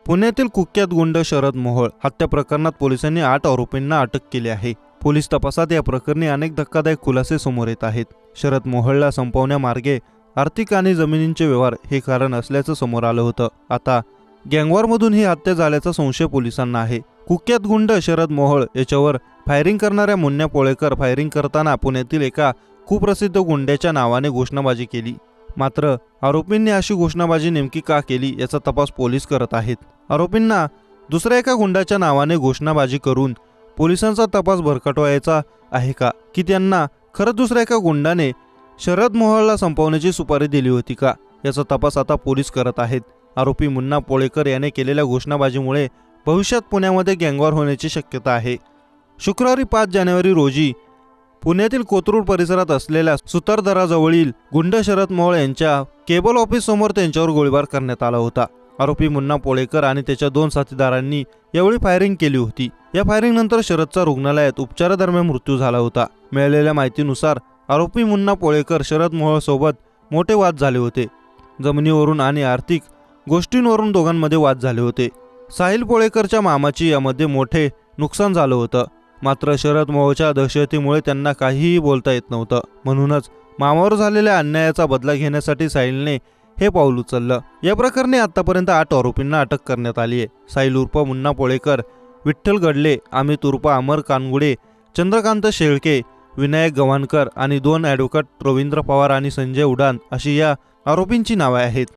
पुण्यातील कुख्यात गुंड शरद मोहोळ हत्या प्रकरणात पोलिसांनी 8 आरोपींना अटक केली आहे। पोलीस तपासात या प्रकरणी अनेक धक्कादायक खुलासे समोर येत आहेत। शरद मोहोळला संपवण्यामार्गे आर्थिक आणि जमिनींचे व्यवहार हे कारण असल्याचं समोर आलं होतं। आता गँगवॉरमधून ही हत्या झाल्याचा संशय पोलिसांना आहे। कुख्यात गुंड शरद मोहोळ याच्यावर फायरिंग करणाऱ्या मुन्ना पोळेकर फायरिंग करताना पुण्यातील एका कुप्रसिद्ध गुंड्याच्या नावाने घोषणाबाजी केली। मात्र आरोपींनी अशी घोषणाबाजी नेमकी का केली याचा तपास पोलीस करत आहेत। आरोपींना दुसऱ्या एका गुंडाच्या नावाने घोषणाबाजी करून पोलिसांचा तपास भरकटवायचा आहे का, की त्यांना खरंच दुसऱ्या एका गुंडाने शरद मोहोळला संपवण्याची सुपारी दिली होती का, याचा तपास आता पोलीस करत आहेत। आरोपी मुन्ना पोळेकर याने केलेल्या घोषणाबाजीमुळे भविष्यात पुण्यामध्ये गँगवॉर होण्याची शक्यता आहे। शुक्रवारी 5 जानेवारी रोजी पुण्यातील कोथरूड परिसरात असलेल्या सुतारदराजवळील गुंड शरद मोहोळ यांच्या केबल ऑफिस समोर त्यांच्यावर गोळीबार करण्यात आला होता। आरोपी मुन्ना पोळेकर आणि त्याच्या 2 साथीदारांनी यावेळी फायरिंग केली होती। या फायरिंग नंतर शरदचा रुग्णालयात उपचारादरम्यान मृत्यू झाला होता। मिळालेल्या माहितीनुसार आरोपी मुन्ना पोळेकर शरद मोहोळ सोबत मोठे वाद झाले होते। जमिनीवरून आणि आर्थिक गोष्टींवरून दोघांमध्ये वाद झाले होते। साहिल पोळेकरच्या मामाची यामध्ये मोठे नुकसान झालं होतं। मात्र शरद मोहोळच्या दहशतीमुळे त्यांना काहीही बोलता येत नव्हतं। म्हणूनच मामावर झालेल्या अन्यायाचा बदला घेण्यासाठी साहिलने हे पाऊल उचललं। या प्रकरणी आतापर्यंत 8 आरोपींना अटक करण्यात आली आहे। साहिल उर्फ मुन्ना पोळेकर, विठ्ठल गडले, अमित उर्फ अमर कानगुडे, चंद्रकांत शेळके, विनायक गव्हाणकर आणि 2 ॲडव्होकेट रवींद्र पवार आणि संजय उडान अशी या आरोपींची नावे आहेत।